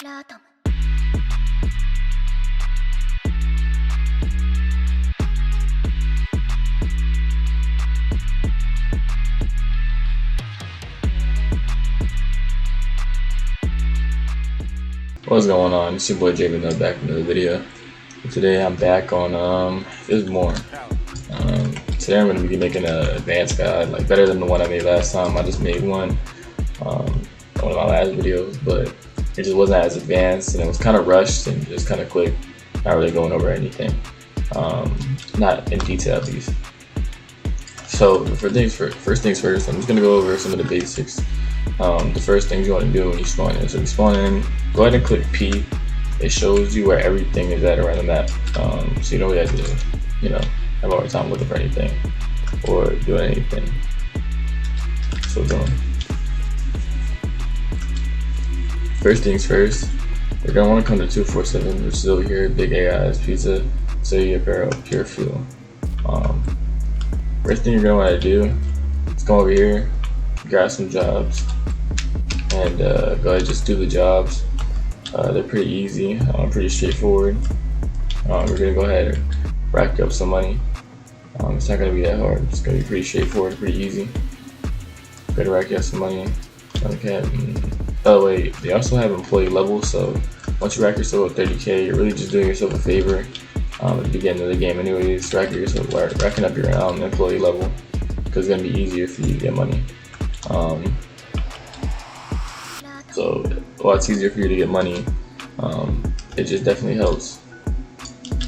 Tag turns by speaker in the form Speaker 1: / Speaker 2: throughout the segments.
Speaker 1: What's going on? It's your boy Javen back in another video. Today I'm back on FistBorn. Today I'm going to be making an advanced guide, like better than the one I made last time. I just made one on one of my last videos, but it just wasn't as advanced and it was kind of rushed and just kind of quick, not really going over anything, not in detail at least. So first things first, I'm just going to go over some of the basics. The first thing you want to do when you spawn in. So you spawn in, go ahead and click P. It shows you where everything is at around the map. So you don't really have to, have a hard time looking for anything or doing anything. So boom. First things first, you're gonna want to come to 247, which is over here, Big AI's Pizza, City Apparel, Pure Fuel. First thing you're gonna want to do is come over here, grab some jobs, and go ahead and just do the jobs. They're pretty easy, pretty straightforward. We're gonna go ahead and rack up some money. It's not gonna be that hard. It's gonna be pretty straightforward, pretty easy. Go to rack up some money. Okay. By the way, they also have employee levels, so once you rack yourself up 30k, you're really just doing yourself a favor at the beginning of the game. Anyways, racking up your employee level, because it's gonna be easier for you to get money. So while it's easier for you to get money, it just definitely helps.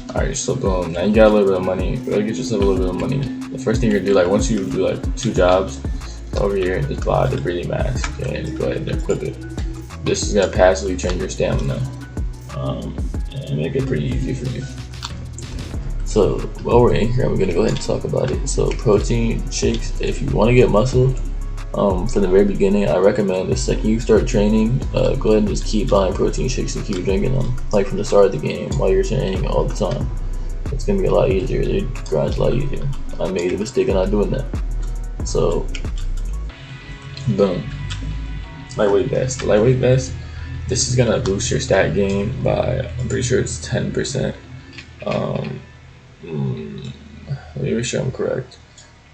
Speaker 1: Alright, so boom, now you got a little bit of money. Go get yourself a little bit of money. The first thing you're gonna do, like once you do like 2 jobs, over here and just buy the breathing mask, okay, and go ahead and equip it. This is gonna passively change your stamina, and make it pretty easy for you. So while we're in here, I'm gonna go ahead and talk about it. So protein shakes, if you want to get muscle, from the very beginning, I recommend the second you start training, go ahead and just keep buying protein shakes and keep drinking them, like from the start of the game while you're training all the time. It's gonna be a lot easier. The grind's a lot easier. I made a mistake in not doing that. So boom. Lightweight vest. The lightweight vest, this is gonna boost your stat gain by, I'm pretty sure it's 10%. Let me make sure I'm correct.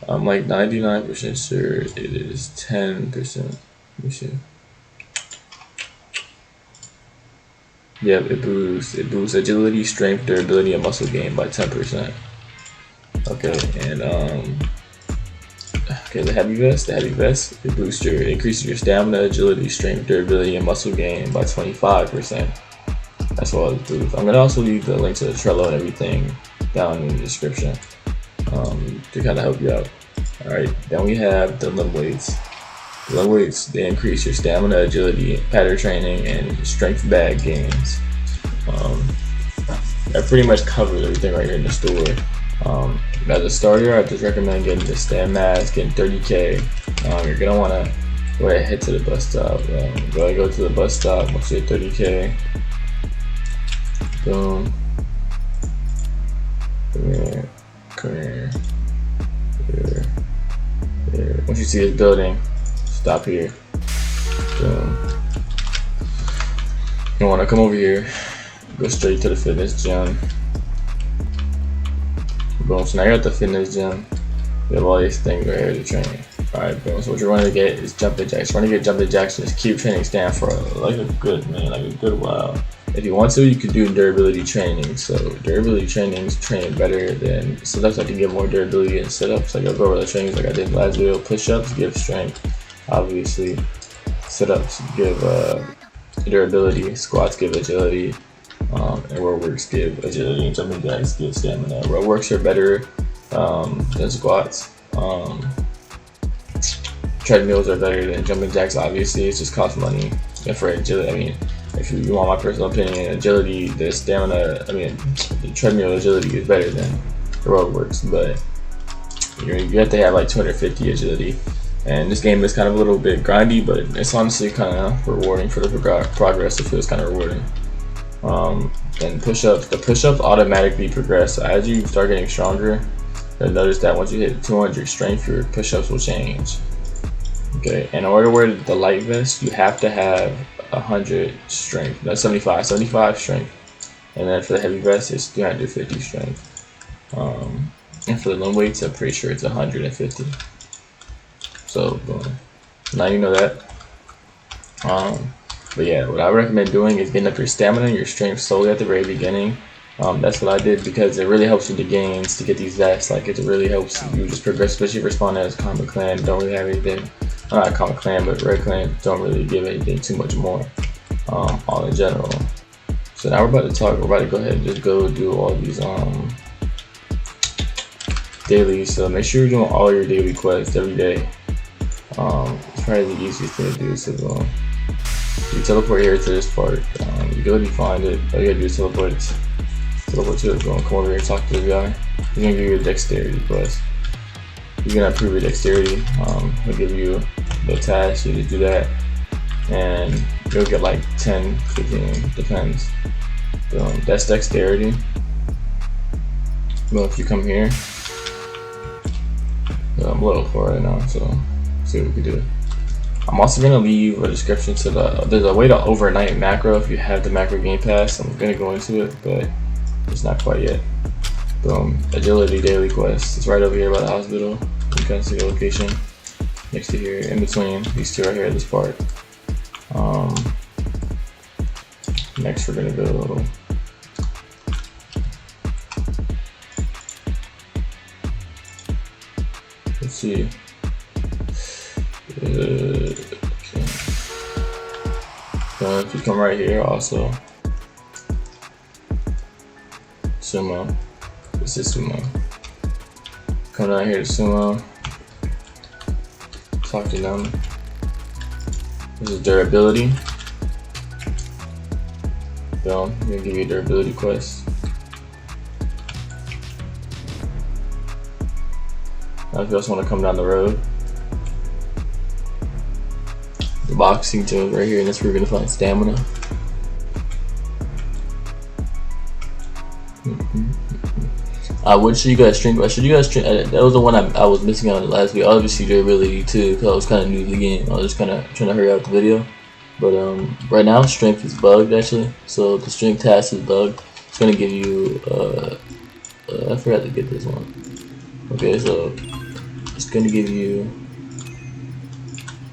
Speaker 1: I'm like 99% sure it is 10%. Let me see. Yep, it boosts agility, strength, durability, and muscle gain by 10%. Okay, and the heavy vest, it increases your stamina, agility, strength, durability, and muscle gain by 25%. That's what it boosts. I'm gonna also leave the link to the Trello and everything down in the description, to kind of help you out. Alright, then we have the limb weights. The limb weights, they increase your stamina, agility, pattern training, and strength bag gains. That pretty much covers everything right here in the store. As a starter, I just recommend getting the Stam mask, getting 30k. You're gonna want to go ahead and head to the bus stop. Go to the bus stop once you hit 30k. Boom. Come here. Here. Once you see this building, stop here. Boom. You want to come over here, go straight to the fitness gym. Boom, so now you're at the fitness gym. You have all these things right here to train. Alright, boom, so what you're going to get is jumping jacks. You're going to get jumping jacks and just keep training Stam for like a good while. If you want to, you could do durability training. So durability trainings train better than sit-ups. I can get more durability in sit-ups. Like I'll go over the trainings like I did in the last video. Push-ups give strength, obviously. Sit-ups give durability. Squats give agility. And row works give agility, and jumping jacks give stamina. Row works are better than squats. Treadmills are better than jumping jacks. Obviously, it just costs money. And for agility, if you want my personal opinion, agility, the treadmill agility is better than the road works, but you have to have like 250 agility. And this game is kind of a little bit grindy, but it's honestly kind of rewarding for the progress. It feels kind of rewarding. Then push-ups. The push-ups automatically progress. So as you start getting stronger, you'll notice that once you hit 200 strength, your push-ups will change. Okay, and in order to wear the light vest, you have to have 100 strength. No, 75 strength. And then for the heavy vest, it's 350 strength. And for the limb weights, I'm pretty sure it's 150. So boom. Now you know that. But yeah, what I recommend doing is getting up your stamina and your strength slowly at the very beginning. That's what I did because it really helps you to gains to get these vests. Like it really helps you just progress, especially if you're spawning as Common Clan. Don't really have anything. Not Common Clan, but Red Clan don't really give anything too much more. All in general. So now we're about to go ahead and just go do all these daily. So make sure you're doing all your daily quests every day. It's probably the easiest thing to do. So you teleport here to this part. You go and you find it. All you gotta do is teleport to it. Come over here and talk to the guy. He's gonna give you a dexterity quest. He's gonna approve your dexterity. He'll give you the task. You just do that, and you'll get like 10, 15, depends. That's dexterity. Well, if you come here, I'm level 4 right now, so see what we can do. I'm also gonna leave a description to there's a way to overnight macro if you have the macro game pass. I'm gonna go into it, but it's not quite yet. Agility daily quest. It's right over here by the hospital. You can see the location next to here, in between these two right here at this part. Next we're gonna go. Let's see. Okay. So if you come right here, also Sumo. This is Sumo. Come down here to Sumo. Talk to them. This is durability. I'm gonna give you a durability quest. Now if you also want to come down the road, the boxing gym right here, and that's where you're gonna find stamina. I would show you guys strength. That was the one I was missing out on the last video. Obviously durability too, because I was kind of new to the game. I was just kind of trying to hurry out the video. But right now strength is bugged actually. So the strength task is bugged. It's gonna give you I forgot to get this one. Okay, so it's gonna give you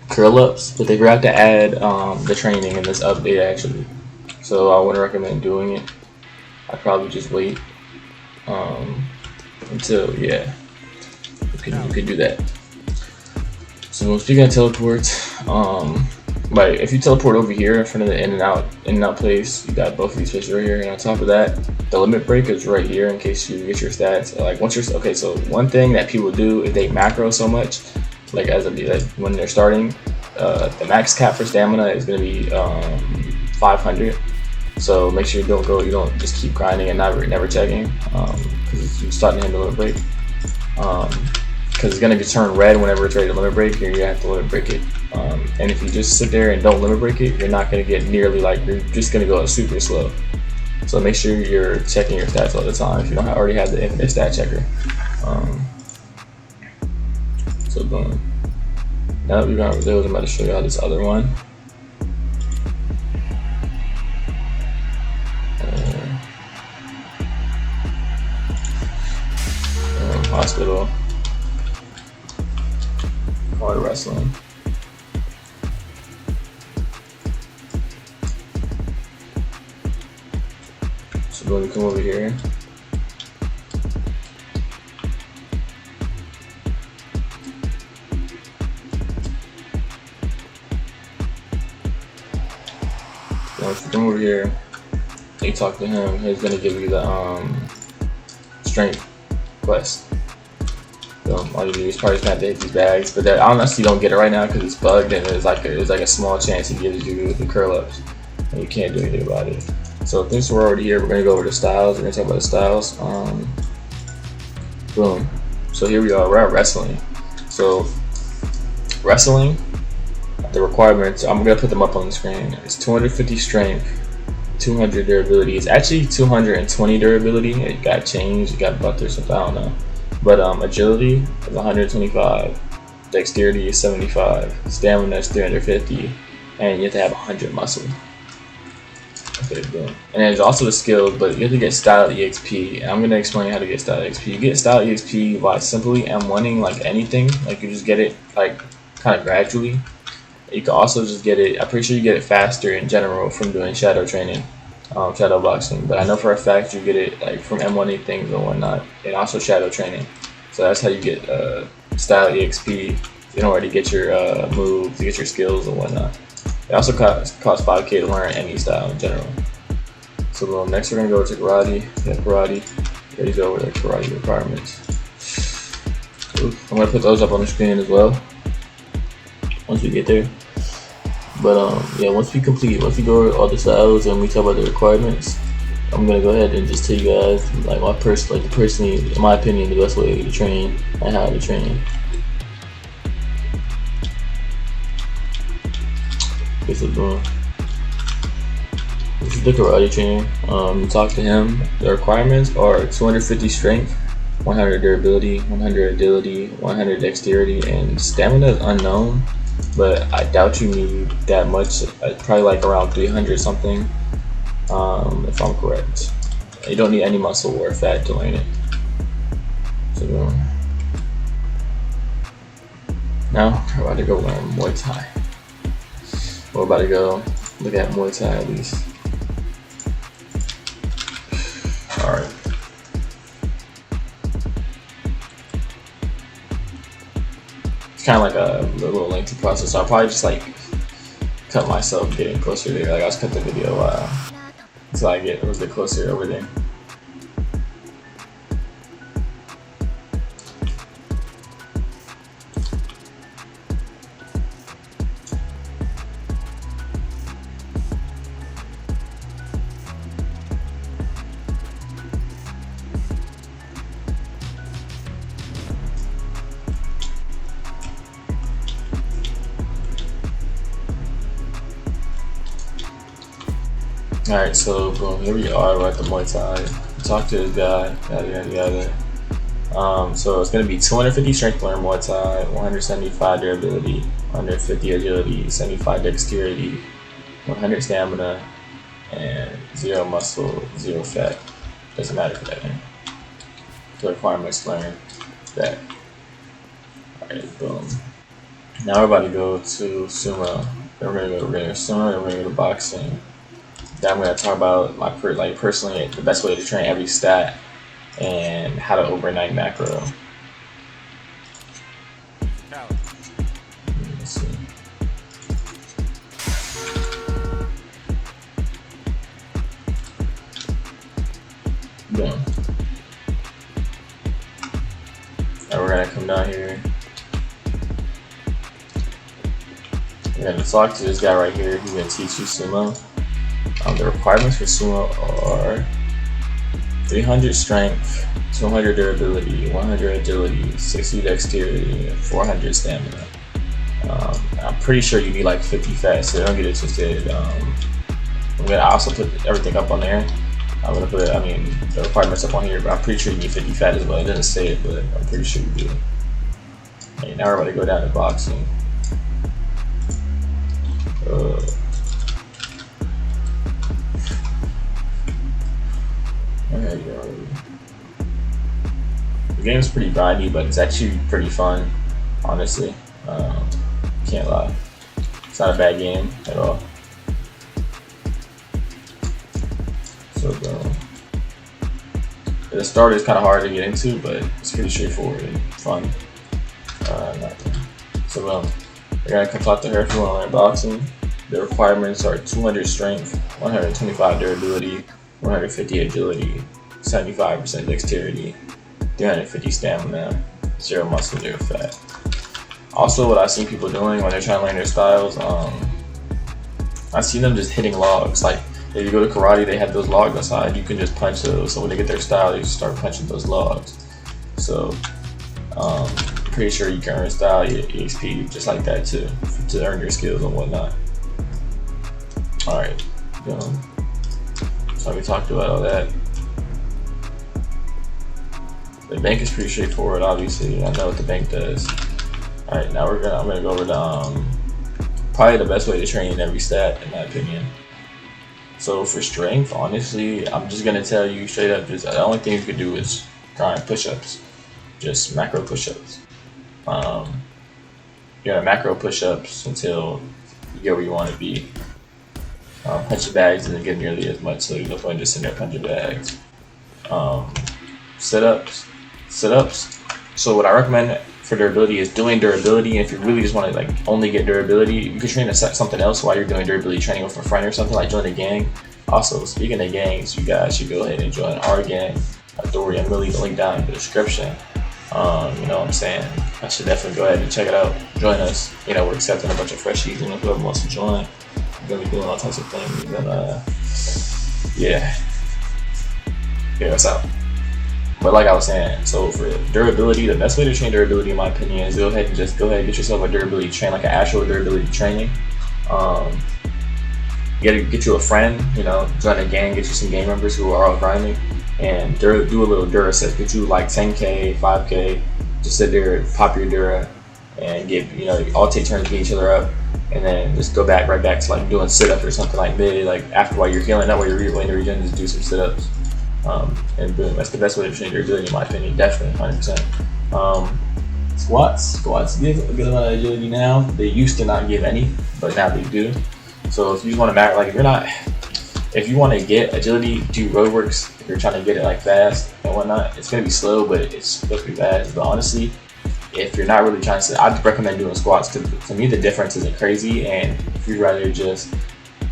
Speaker 1: curl ups, but they forgot to add the training in this update actually. So I wouldn't recommend doing it. I'd probably just wait until you can do that. So speaking of teleports, like if you teleport over here in front of the in and out place, you got both of these places right here, and on top of that, the limit break is right here in case you get your stats. Like once you're okay, so one thing that people do is they macro so much, like when they're starting, the max cap for stamina is gonna be 500. So make sure you don't just keep grinding and never checking, because you're starting to hit the limit break. Because it's gonna turn red whenever it's ready to limit break, and you have to limit break it. And if you just sit there and don't limit break it, you're not gonna get nearly you're just gonna go super slow. So make sure you're checking your stats all the time if you don't already have the infinite stat checker. So boom. Now that we're going over there, I'm about to show you how this other one. Hospital. Or wrestling. So when we come over here, once you come over here, you talk to him. He's gonna give you the strength quest. All you do is probably just have to hit these bags, but I honestly don't get it right now because it's bugged, and there's like a small chance he gives you the curl ups, and you can't do anything about it. So since we're already here, we're gonna go over the styles. We're gonna talk about the styles. Boom. So here we are. We're at wrestling. So wrestling, the requirements. I'm gonna put them up on the screen. It's 250 strength, 200 durability. It's actually 220 durability. It got changed. It got buffed or something. I don't know. But agility is 125, dexterity is 75, stamina is 350, and you have to have 100 muscle. Okay, boom. And there's also the skills, but you have to get style EXP. And I'm gonna explain how to get style EXP. You get style EXP by simply M1ing like anything. Like you just get it like kind of gradually. You can also just get it. I'm pretty sure you get it faster in general from doing shadow training, shadow boxing. But I know for a fact you get it like from M1ing things and whatnot, and also shadow training. So that's how you get style EXP in order to get your moves, to get your skills and whatnot. It also costs 5K to learn any style in general. So next we're gonna go to karate. Yeah, karate. Ready to go over the karate requirements. I'm gonna put those up on the screen as well once we get there. But yeah, once we go over all the styles and we talk about the requirements, I'm gonna go ahead and just tell you guys like personally, in my opinion, the best way to train and how to train. This is the karate trainer. You talk to him. The requirements are 250 strength, 100 durability, 100 agility, 100 dexterity, and stamina is unknown, but I doubt you need that much. Probably like around 300 something, if I'm correct. You don't need any muscle or fat to learn it. So now we're about to go learn Muay Thai. We're about to go look at Muay Thai at least. Alright. It's kind of like a little lengthy process. So I'll probably just like cut myself getting closer there. Like I'll just cut the video until I get a little bit closer over there. Alright, so boom, here we are, we're at the Muay Thai. Talk to this guy, yada. So it's going to be 250 strength to learn Muay Thai, 175 durability, 150 agility, 75 dexterity, 100 stamina, and 0 muscle, 0 fat. Doesn't matter for that, man. The requirements to learn that. Alright, boom. Now we're about to go to sumo. Then we're going to go to sumo, and we're going to go to boxing. Then I'm going to talk about my personally the best way to train every stat and how to overnight macro. Let's see. Boom. Now we're going to come down here. We're going to talk to this guy right here who's going to teach you sumo. The requirements for sumo are 300 strength, 200 durability, 100 agility, 60 dexterity, and 400 stamina. I'm pretty sure you need like 50 fat, so don't get it twisted. I'm gonna also put everything up on there. I'm gonna put, the requirements up on here, but I'm pretty sure you need 50 fat as well. It doesn't say it, but I'm pretty sure you do. Okay, now we're about to go down to boxing. The game's pretty grindy, but it's actually pretty fun, honestly. Can't lie. It's not a bad game at all. So, the start is kind of hard to get into, but it's pretty straightforward and fun. So, we're gonna come talk to her if you want to learn boxing. The requirements are 200 strength, 125 durability, 150 agility, 75% dexterity, 350 stamina, 0 muscle, 0 fat. Also, what I've seen people doing when they're trying to learn their styles, I've seen them just hitting logs. Like, if you go to karate, they have those logs outside. You can just punch those. So when they get their style, they just start punching those logs. So, pretty sure you can earn style EXP just like that too, to earn your skills and whatnot. Alright, so we talked about all that. The bank is pretty straightforward, obviously. I know what the bank does. Alright, now I'm gonna go over the probably the best way to train in every stat, in my opinion. So for strength, honestly, I'm just gonna tell you straight up, just the only thing you could do is grind push-ups, just macro push-ups. You're gonna macro push-ups until you get where you want to be. Punching bags isn't getting nearly as much, so there's no point just sitting there punching bags. Sit-ups. So what I recommend for durability is doing durability. And if you really just want to like only get durability, you can train something else while you're doing durability training with a friend or something, like join a gang. Also, speaking of gangs, you guys should go ahead and join our gang. Dura, I'm gonna leave the link down in the description. You know what I'm saying? I should definitely go ahead and check it out. Join us. You know, we're accepting a bunch of freshies. You know, whoever wants to join, we're gonna be doing all types of things. And yeah, us out. But like I was saying, so for durability, the best way to train durability, in my opinion, is go ahead and get yourself a durability train, like an actual durability training. Get you a friend, you know, join a gang, get you some gang members who are all grinding, and do a little Dura set. Get you like 10K, 5K, just sit there, pop your Dura, and all take turns beating each other up, and then just go right back to like doing sit-ups or something like mid, like after while you're healing up, while you're waiting to regen, just do some sit-ups. And boom, that's the best way to train durability, in my opinion, definitely, 100%. Squats give a good amount of agility now. They used to not give any, but now they do. So if you just want to if you want to get agility, do road works. If you're trying to get it like fast and whatnot, it's gonna be slow, but it's supposed to be fast. But honestly, if you're not really trying to, I'd recommend doing squats, because to me the difference isn't crazy. And if you'd rather just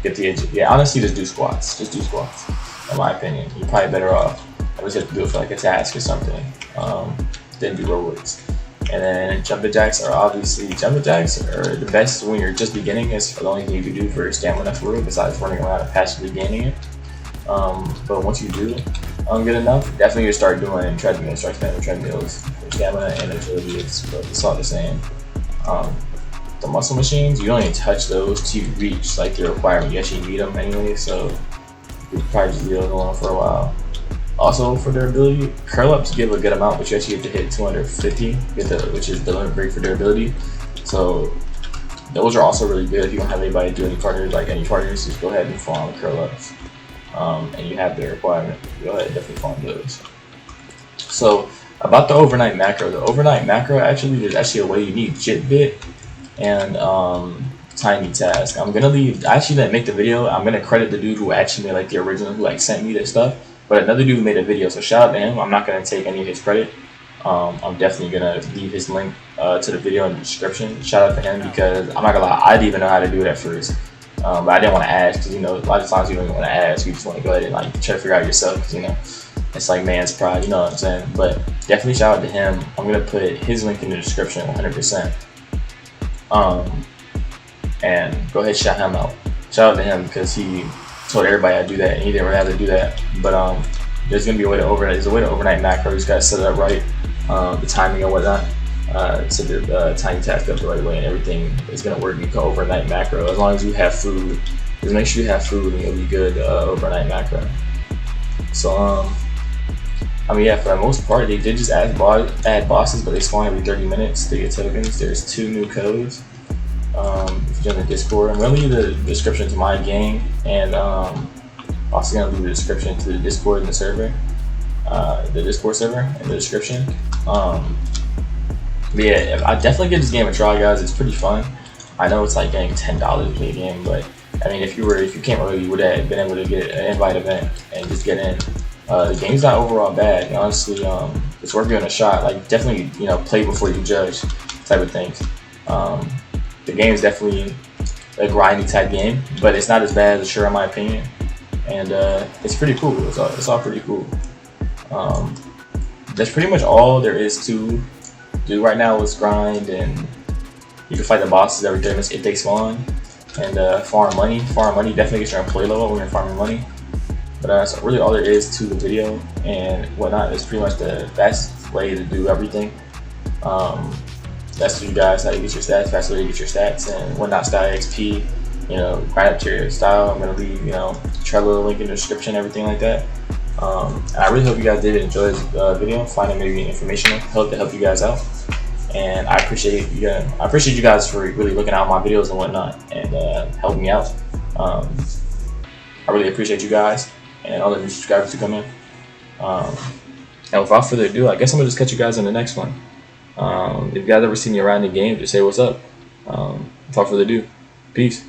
Speaker 1: get the agility, honestly, just do squats. Just do squats. In my opinion, you're probably better off. I always have to do it for like a task or something, then do road works. And then jumping jacks are the best when you're just beginning. It's the only thing you can do for stamina for real, besides running around and passively gaining it. But once you do get enough, definitely you start doing treadmills, treadmills for stamina and agility. It's all the same. The muscle machines, you don't even touch those till you reach like the requirement. You actually need them anyway, so you probably just leave those alone for a while. Also for durability, curl ups give a good amount, but you actually have to hit 250, which is the limit break for durability. So those are also really good. If you don't have anybody do any partners, just go ahead and farm curl ups. And you have the requirement, go ahead and definitely farm those. So about the overnight macro, actually, there's actually a way. You need Jitbit and Tiny Task. I actually didn't make the video. I'm gonna credit the dude who actually made like the original, who like sent me this stuff. But another dude made a video, so shout out to him. I'm not gonna take any of his credit. I'm definitely gonna leave his link to the video in the description. Shout out to him, because I'm not gonna lie, I didn't even know how to do it at first. But I didn't want to ask, because a lot of times you don't even want to ask. You just want to go ahead and like try to figure out yourself, because it's like man's pride. You know what I'm saying? But definitely shout out to him. I'm gonna put his link in the description 100%. And go ahead, shout him out. Shout out to him, because he told everybody how to do that, and he didn't really have to do that. But there's gonna be a way to overnight macro. You just gotta set it up right, the timing and whatnot. Set the tiny task up the right way, and everything is gonna work. You can overnight macro as long as you have food. Just make sure you have food, and you'll be good. Overnight macro. So yeah, for the most part, they did just add bosses, but they spawn every 30 minutes to get tokens. There's 2 new codes. If you're in the Discord, I'm gonna leave the description to my gang, and also gonna leave the description to the Discord and the server, the Discord server in the description. But yeah, I definitely give this game a try, guys. It's pretty fun. I know it's like getting $10 to play a game, but I mean, if you came early, you would have been able to get an invite event and just get in. The game's not overall bad, honestly. It's worth giving a shot. Like, definitely, play before you judge, type of things. The game is definitely a grindy type game, but it's not as bad as Sure, in my opinion. And it's pretty cool. It's all pretty cool. That's pretty much all there is to do right now. Is grind, and you can fight the bosses every 30 minutes if they spawn, and farm money. Definitely get your employee level when you're farming money. But that's really all there is to the video and whatnot. It's pretty much the best way to do everything. That's for you guys, how you get your stats, fast way to get your stats and whatnot, style XP, grind up to your style. I'm gonna leave, Trello link in the description, everything like that. And I really hope you guys did enjoy this video, find it maybe informational, to help you guys out. and I appreciate you. I appreciate you guys for really looking out my videos and whatnot, and helping me out. I really appreciate you guys and all the new subscribers to come in. And without further ado, I guess I'm gonna just catch you guys in the next one. If you guys ever see me around the game, just say what's up. Without further ado, peace.